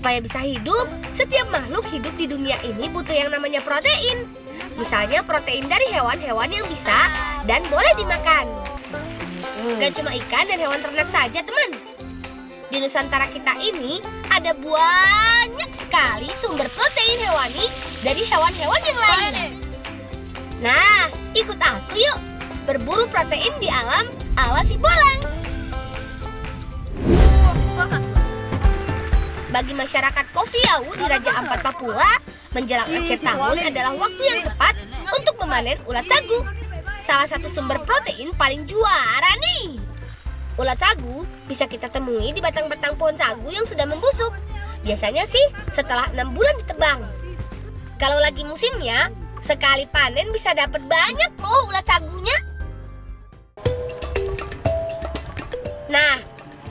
Supaya bisa hidup, setiap makhluk hidup di dunia ini butuh yang namanya protein. Misalnya protein dari hewan-hewan yang bisa dan boleh dimakan. Gak cuma ikan dan hewan ternak saja, teman. Di Nusantara kita ini ada banyak sekali sumber protein hewani dari hewan-hewan yang lain. Nah, ikut aku yuk berburu protein di alam ala si Bolang. Bagi masyarakat Kofiau di Raja Ampat Papua, menjelang akhir tahun adalah waktu yang tepat untuk memanen ulat sagu. Salah satu sumber protein paling juara nih. Ulat sagu bisa kita temui di batang-batang pohon sagu yang sudah membusuk. Biasanya sih setelah 6 bulan ditebang. Kalau lagi musimnya, sekali panen bisa dapat banyak loh ulat sagunya. Nah,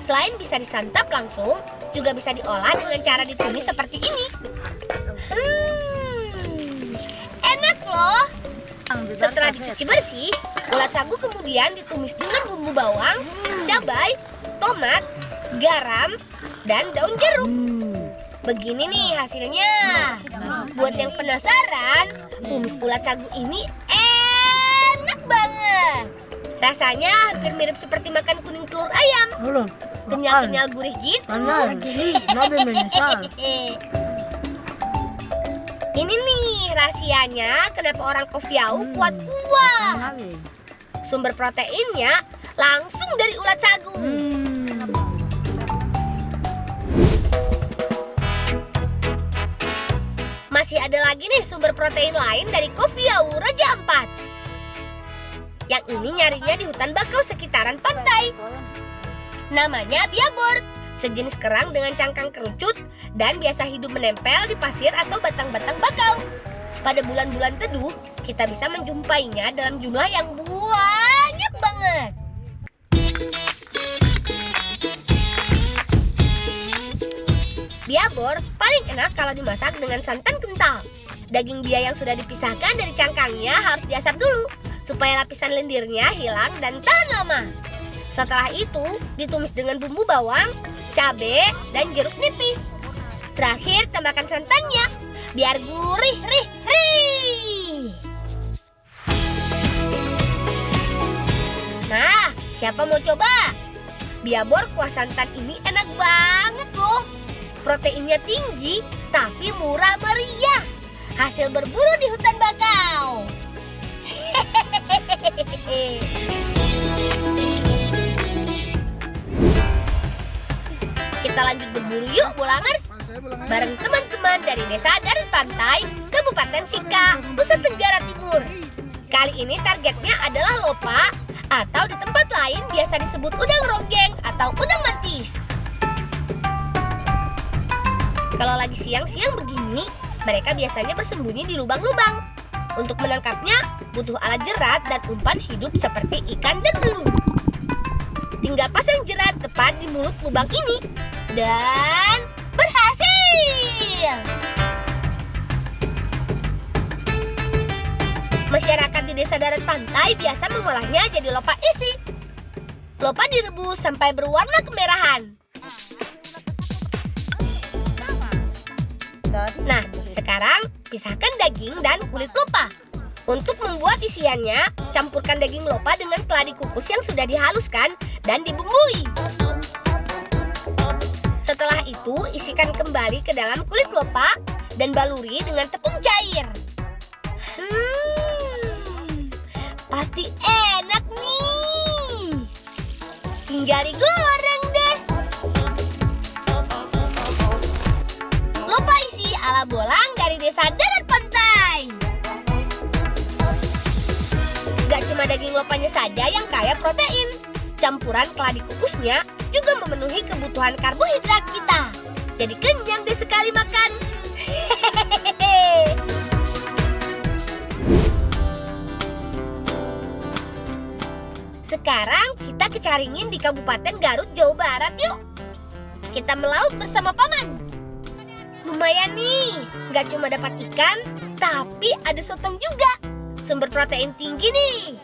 selain bisa disantap langsung, juga bisa diolah dengan cara ditumis seperti ini. Enak loh. Setelah dicuci bersih, ulat sagu kemudian ditumis dengan bumbu bawang, cabai, tomat, garam, dan daun jeruk. Begini nih hasilnya. Buat yang penasaran, tumis ulat sagu ini enak banget. Rasanya hampir mirip seperti makan kuning telur ayam. Kenyal-kenyal gurih gitu. Ini nih rahasianya kenapa orang Kofiau kuat. Sumber proteinnya langsung dari ulat sagu. Masih ada lagi nih sumber protein lain dari Kofiau Raja Ampat. Yang ini nyarinya di hutan bakau sekitaran pantai. Namanya biabor, sejenis kerang dengan cangkang kerucut dan biasa hidup menempel di pasir atau batang-batang bakau. Pada bulan-bulan teduh, kita bisa menjumpainya dalam jumlah yang banyak banget. Biabor paling enak kalau dimasak dengan santan kental. Daging bia yang sudah dipisahkan dari cangkangnya harus diasap dulu, supaya lapisan lendirnya hilang dan tahan lama. Setelah itu, ditumis dengan bumbu bawang, cabai, dan jeruk nipis. Terakhir, tambahkan santannya, biar gurih, rih. Nah, siapa mau coba? Biabor kuah santan ini enak banget loh. Proteinnya tinggi, tapi murah meriah. Hasil berburu di hutan bakau. Kita lanjut berburu yuk, Bolangers. Bareng teman-teman dari Desa Darat Pantai, Kabupaten Sika, Nusa Tenggara Timur. Kali ini targetnya adalah lopa, atau di tempat lain biasa disebut udang ronggeng atau udang mantis. Kalau lagi siang-siang begini, mereka biasanya bersembunyi di lubang-lubang. Untuk menangkapnya, butuh alat jerat dan umpan hidup seperti ikan dan belut. Tinggal pasang jerat tepat di mulut lubang ini. Dan berhasil! Masyarakat di Desa Darat Pantai biasa mengolahnya jadi lopa isi. Lopa direbus sampai berwarna kemerahan. Nah, sekarang pisahkan daging dan kulit lopa. Untuk membuat isiannya, campurkan daging lopa dengan keladi kukus yang sudah dihaluskan dan dibumbui. Setelah itu, isikan kembali ke dalam kulit lopa dan baluri dengan tepung cair. Pasti enak nih. Tinggal digoreng deh. Lopa isi ala Bolang dari Desa Darat Pantai. Gak cuma daging lopanya saja yang kaya protein. Campuran keladi kukusnya juga memenuhi kebutuhan karbohidrat kita. Jadi kenyang deh sekali makan. Sekarang kita ke Caringin di Kabupaten Garut, Jawa Barat yuk. Kita melaut bersama Paman. Lumayan nih, gak cuma dapat ikan, tapi ada sotong juga. Sumber protein tinggi nih.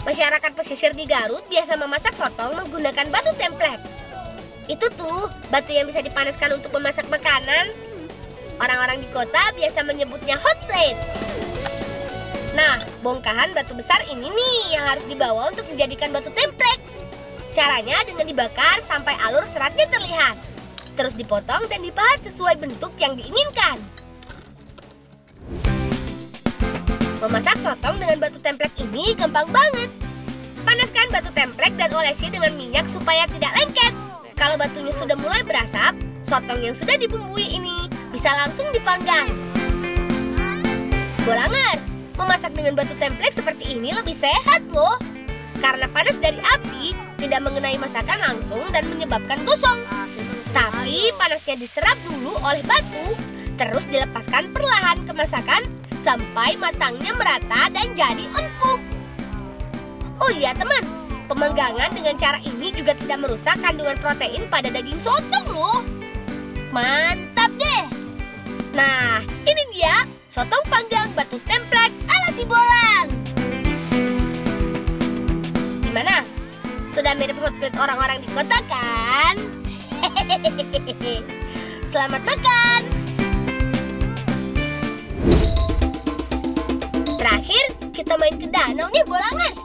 Masyarakat pesisir di Garut biasa memasak sotong menggunakan batu templek. Itu tuh batu yang bisa dipanaskan untuk memasak makanan. Orang-orang di kota biasa menyebutnya hot plate. Nah, bongkahan batu besar ini nih yang harus dibawa untuk dijadikan batu templek. Caranya dengan dibakar sampai alur seratnya terlihat. Terus dipotong dan dipahat sesuai bentuk yang diinginkan. Memasak sotong dengan batu templek ini gampang banget. Panaskan batu templek dan olesi dengan minyak supaya tidak lengket. Kalau batunya sudah mulai berasap, sotong yang sudah dibumbui ini bisa langsung dipanggang. Bolangers, memasak dengan batu templek seperti ini lebih sehat loh. Karena panas dari api tidak mengenai masakan langsung dan menyebabkan gosong. Tapi panasnya diserap dulu oleh batu, terus dilepaskan perlahan ke masakan sampai matangnya merata dan jadi empuk. Oh iya teman, pemanggangan dengan cara ini juga tidak merusak kandungan protein pada daging sotong loh. Mantap deh. Nah, ini dia sotong panggang batu templek ala si Bolang. Gimana? Sudah mirip hot plate orang-orang di kota kan? Selamat makan. Terakhir, kita main ke danau nih Bolangers.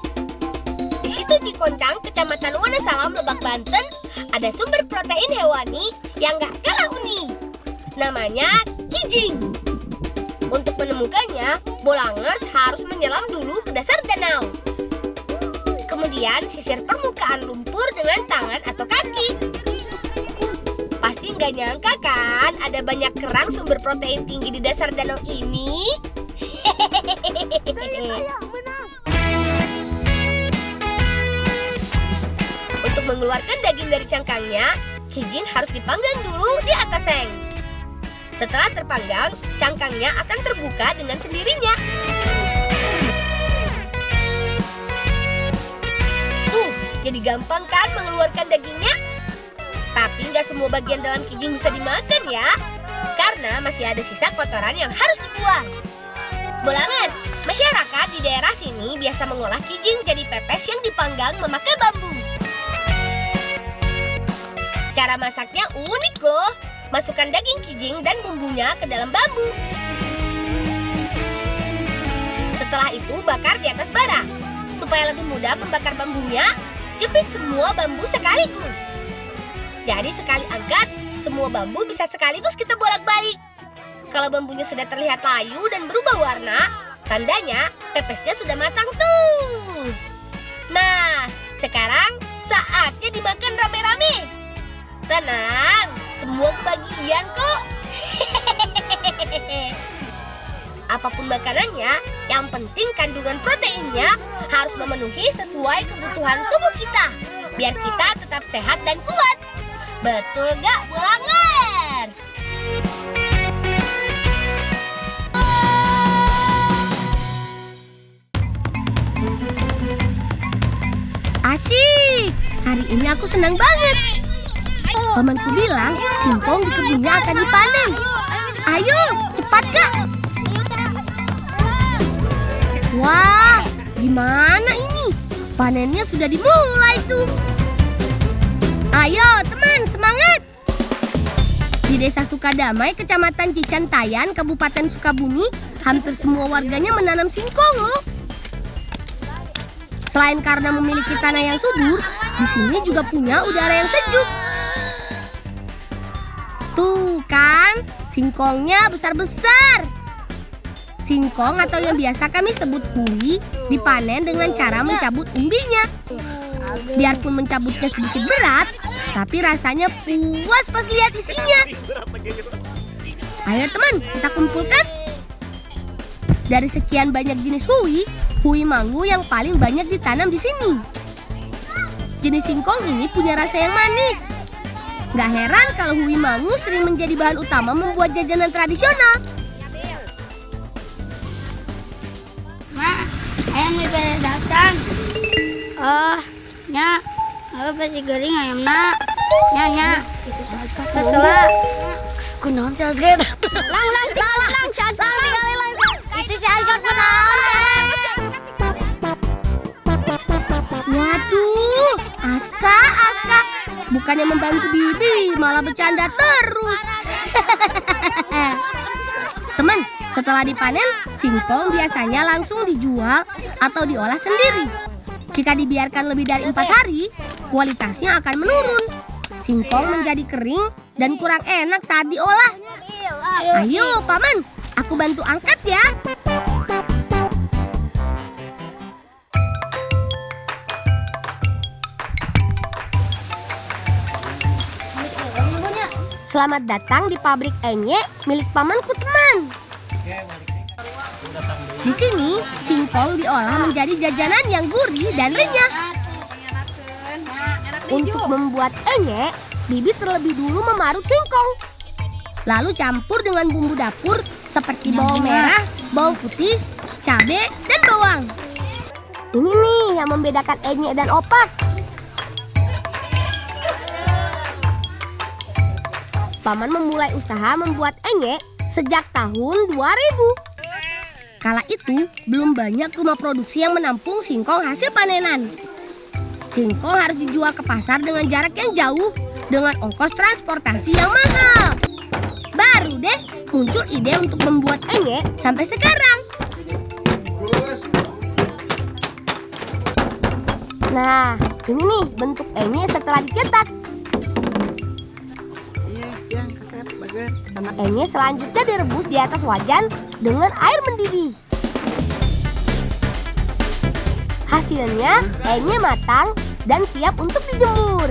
Di situ Cikoncang, Kecamatan Wonosalam, Lebak, Banten, ada sumber protein hewani yang gak kalah unik. Namanya kijing. Untuk menemukannya, Bolangers harus menyelam dulu ke dasar danau. Kemudian sisir permukaan lumpur dengan tangan atau kaki. Pasti nggak nyangka kan ada banyak kerang sumber protein tinggi di dasar danau ini. Untuk mengeluarkan daging dari cangkangnya, kijing harus dipanggang dulu di atas seng. Setelah terpanggang, cangkangnya akan terbuka dengan sendirinya. Tuh, jadi gampang kan mengeluarkan dagingnya? Tapi nggak semua bagian dalam kijing bisa dimakan ya, karena masih ada sisa kotoran yang harus dibuang. Bolangers, masyarakat di daerah sini biasa mengolah kijing jadi pepes yang dipanggang memakai bambu. Cara masaknya unik loh. Masukkan daging kijing dan bumbunya ke dalam bambu. Setelah itu bakar di atas bara. Supaya lebih mudah membakar bambunya, jepit semua bambu sekaligus. Jadi sekali angkat, semua bambu bisa sekaligus kita bolak-balik. Kalau bambunya sudah terlihat layu dan berubah warna, tandanya pepesnya sudah matang tuh. Nah, sekarang saatnya dimakan rame-rame. Tenang, semua kebagian kok. Apapun makanannya, yang penting kandungan proteinnya harus memenuhi sesuai kebutuhan tubuh kita, biar kita tetap sehat dan kuat. Betul gak, Bolangers? Asik! Hari ini aku senang banget. Pamanku bilang singkong di kebunnya akan dipanen. Ayo, cepat Kak! Wah, gimana ini? Panennya sudah dimulai tuh. Ayo teman, semangat! Di Desa Sukadamai, Kecamatan Cicantayan, Kabupaten Sukabumi, hampir semua warganya menanam singkong loh. Selain karena memiliki tanah yang subur, di sini juga punya udara yang sejuk. Tuh kan, singkongnya besar-besar. Singkong atau yang biasa kami sebut hui dipanen dengan cara mencabut umbinya. Biarpun mencabutnya sedikit berat, tapi rasanya puas pas lihat isinya. Ayo teman, kita kumpulkan. Dari sekian banyak jenis hui mangu yang paling banyak ditanam di sini. Jenis singkong ini punya rasa yang manis. Gak heran kalau hui mangu sering menjadi bahan utama membuat jajanan tradisional. Mak, ayam pada datang. Oh, nya, pasti garing ayam nak. Nya, itu saja terserah. Kunaon sih asget? Lang, itu saja kunaon. Bukannya membantu Bibi, malah bercanda terus. Teman, setelah dipanen, singkong biasanya langsung dijual atau diolah sendiri. Jika dibiarkan lebih dari 4 hari, kualitasnya akan menurun. Singkong menjadi kering dan kurang enak saat diolah. Ayo, Paman, aku bantu angkat ya. Selamat datang di pabrik Enye milik pamanku, teman. Di sini, singkong diolah menjadi jajanan yang gurih dan renyah. Untuk membuat enye, Bibi terlebih dulu memarut singkong. Lalu campur dengan bumbu dapur seperti bawang merah, bawang putih, cabai, dan bawang. Ini nih yang membedakan enye dan opak. Paman memulai usaha membuat enye sejak tahun 2000. Kala itu, belum banyak rumah produksi yang menampung singkong hasil panenan. Singkong harus dijual ke pasar dengan jarak yang jauh, dengan ongkos transportasi yang mahal. Baru deh muncul ide untuk membuat enye sampai sekarang. Nah, ini nih bentuk enye setelah dicetak. Enye selanjutnya direbus di atas wajan dengan air mendidih. Hasilnya, enye matang dan siap untuk dijemur.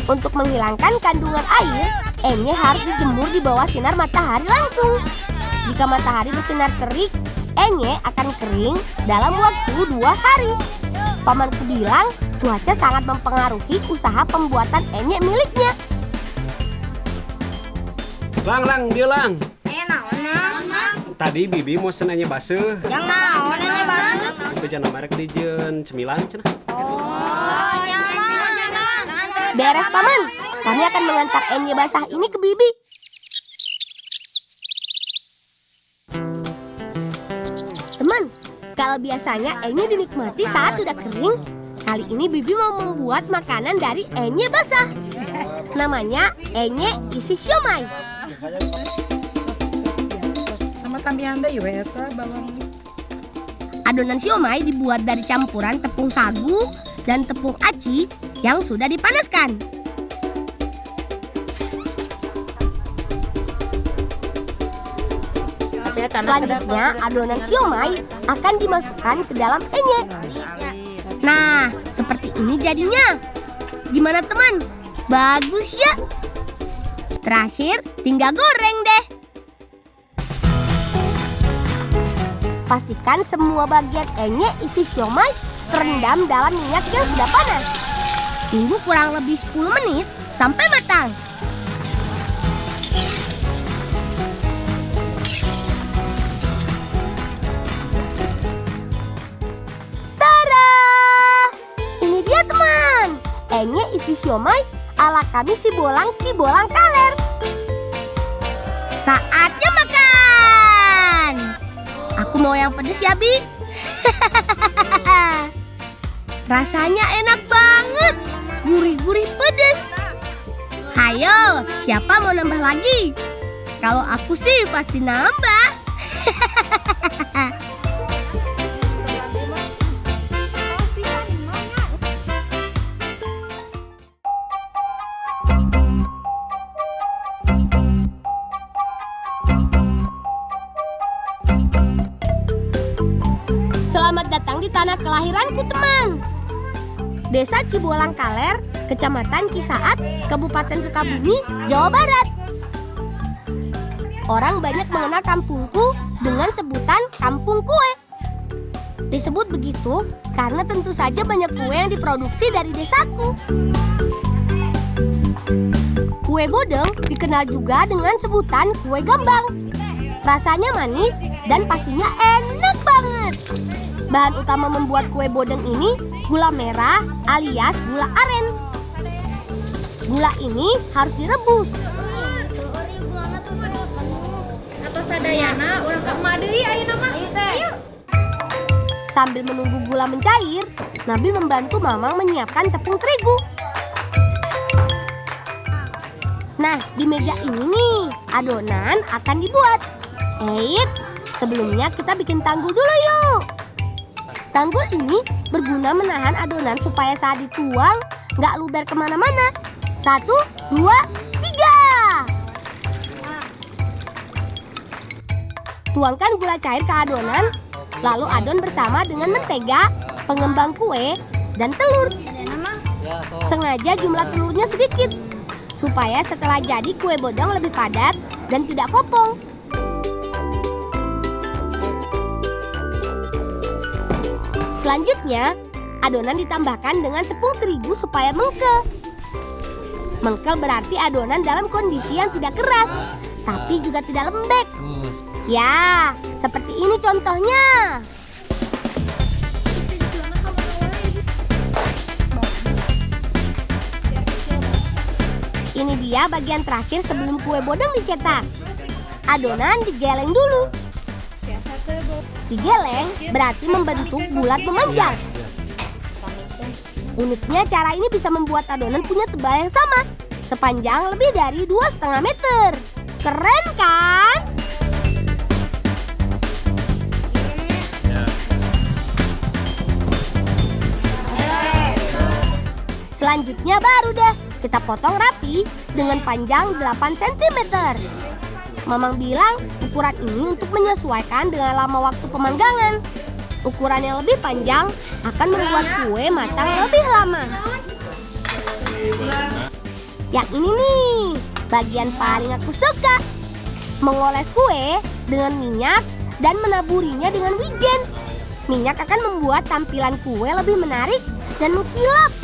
Untuk menghilangkan kandungan air, enye harus dijemur di bawah sinar matahari langsung. Jika matahari bersinar terik, enye akan kering dalam waktu 2 hari. Pamanku bilang cuaca sangat mempengaruhi usaha pembuatan enye miliknya. Lang, dia lang. naon? Tadi Bibi mau senanya basuh. Yang naon nya basuh? Itu jangan merek di jen cemilan cenah. Oh, nyaman. Beres, Paman. Kami akan mengantar enye basah ini ke Bibi. Teman, kalau biasanya enye dinikmati saat sudah kering, kali ini Bibi mau membuat makanan dari enye basah. Namanya enye isi siomay. Sama tambahan deh ya eta bawang. Adonan siomay dibuat dari campuran tepung sagu dan tepung aci yang sudah dipanaskan. Selanjutnya, adonan siomay akan dimasukkan ke dalam enye. Nah, seperti ini jadinya. Gimana, teman? Bagus ya? Terakhir, tinggal goreng deh. Pastikan semua bagian enye isi siomay terendam dalam minyak yang sudah panas. Tunggu kurang lebih 10 menit sampai matang. Tada! Ini dia, teman. Enye isi siomay ala kami Cibolang Kaler. Saatnya makan. Aku mau yang pedes ya, Bi. Rasanya enak banget. Gurih-gurih pedes. Hayo, siapa mau nambah lagi? Kalau aku sih pasti nambah. Selamat datang di tanah kelahiranku, teman. Desa Cibolang Kaler, Kecamatan Cisaat, Kabupaten Sukabumi, Jawa Barat. Orang banyak mengenal kampungku dengan sebutan Kampung Kue. Disebut begitu karena tentu saja banyak kue yang diproduksi dari desaku. Kue bodeng dikenal juga dengan sebutan kue gambang. Rasanya manis dan pastinya enak banget. Bahan utama membuat kue bodeng ini gula merah alias gula aren. Gula ini harus direbus. sadayana urang ka emak deui ayeuna mah. Ayo. Sambil menunggu gula mencair, Nabil membantu Mamang menyiapkan tepung terigu. Nah, di meja ini nih, adonan akan dibuat. Eits, sebelumnya kita bikin tanggul dulu yuk. Tanggul ini berguna menahan adonan supaya saat dituang nggak luber kemana-mana. 1, 2, 3. Tuangkan gula cair ke adonan, lalu adon bersama dengan mentega, pengembang kue, dan telur. Sengaja jumlah telurnya sedikit, supaya setelah jadi kue bodong lebih padat dan tidak kopong. Selanjutnya, adonan ditambahkan dengan tepung terigu supaya mengkel. Mengkel berarti adonan dalam kondisi yang tidak keras, tapi juga tidak lembek. Ya, seperti ini contohnya. Ini dia bagian terakhir sebelum kue bodong dicetak. Adonan digeleng dulu. Digeleng berarti membentuk bulat memanjang. Uniknya cara ini bisa membuat adonan punya tebal yang sama, sepanjang lebih dari 2,5 meter. Keren kan? Selanjutnya baru deh kita potong rapi dengan panjang 8 cm. Mamang bilang ukuran ini untuk menyesuaikan dengan lama waktu pemanggangan. Ukuran yang lebih panjang akan membuat kue matang lebih lama. Yang ini nih, bagian paling aku suka. Mengoles kue dengan minyak dan menaburinya dengan wijen. Minyak akan membuat tampilan kue lebih menarik dan mengkilap.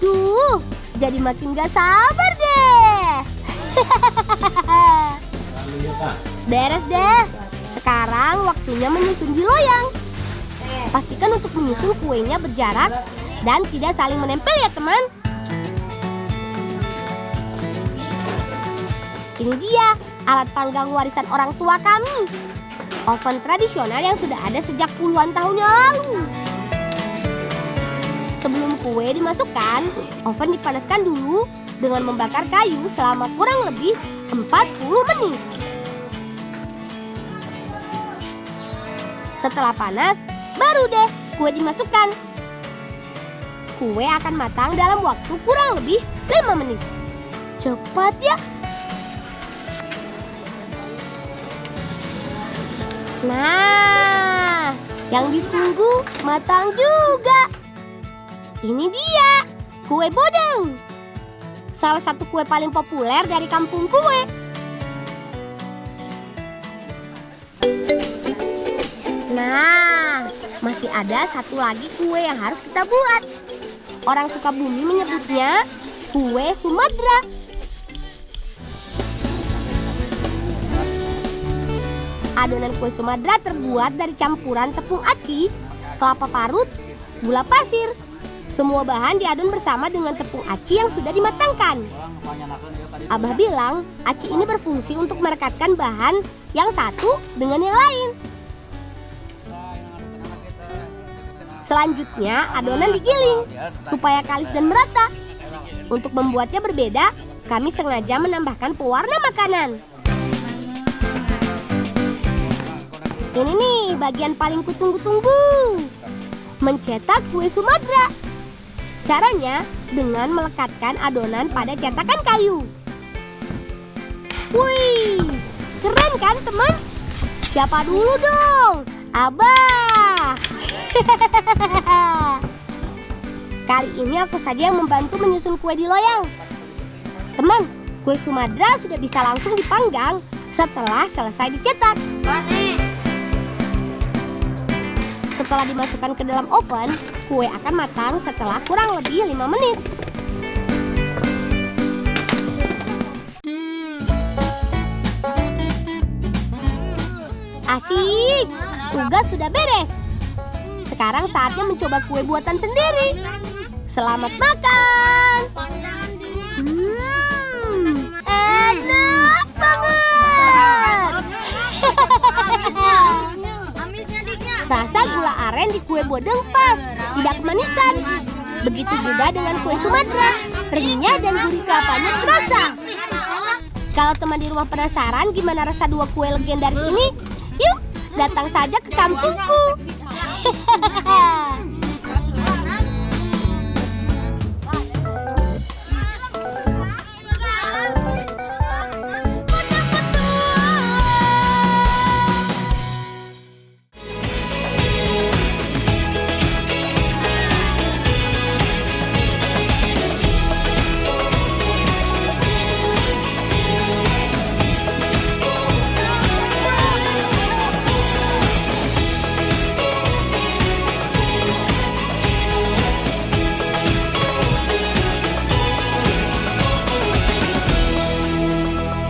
Duh, jadi makin gak sabar deh. Beres deh. Sekarang waktunya menyusun di loyang. Pastikan untuk menyusun kuenya berjarak dan tidak saling menempel ya teman. Ini dia alat panggang warisan orang tua kami. Oven tradisional yang sudah ada sejak puluhan tahun yang lalu. Sebelum kue dimasukkan, oven dipanaskan dulu dengan membakar kayu selama kurang lebih 40 menit. Setelah panas, baru deh kue dimasukkan. Kue akan matang dalam waktu kurang lebih 5 menit. Cepat ya. Nah, yang ditunggu matang juga. Ini dia, kue bodong. Salah satu kue paling populer dari kampung kue. Nah, masih ada satu lagi kue yang harus kita buat. Orang Sukabumi menyebutnya kue Sumadra. Adonan kue Sumadra terbuat dari campuran tepung aci, kelapa parut, gula pasir. Semua bahan diadon bersama dengan tepung aci yang sudah dimatangkan. Abah bilang, aci ini berfungsi untuk merekatkan bahan yang satu dengan yang lain. Selanjutnya, adonan digiling supaya kalis dan merata. Untuk membuatnya berbeda, kami sengaja menambahkan pewarna makanan. Ini nih bagian paling kutunggu-tunggu. Mencetak kue Sumadra. Caranya dengan melekatkan adonan pada cetakan kayu. Wih, keren kan teman? Siapa dulu dong? Abah. Kali ini aku saja yang membantu menyusun kue di loyang. Teman, kue Sumadra sudah bisa langsung dipanggang setelah selesai dicetak. Setelah dimasukkan ke dalam oven, kue akan matang setelah kurang lebih 5 menit. Asik, tugas sudah beres. Sekarang saatnya mencoba kue buatan sendiri. Selamat makan. Enak banget. bodeng pas, tidak kemanisan. Begitu juga dengan kue Sumatera, renyah dan gurih kelapanya terasa. Kalau teman di rumah penasaran gimana rasa dua kue legendaris ini, yuk datang saja ke kampungku.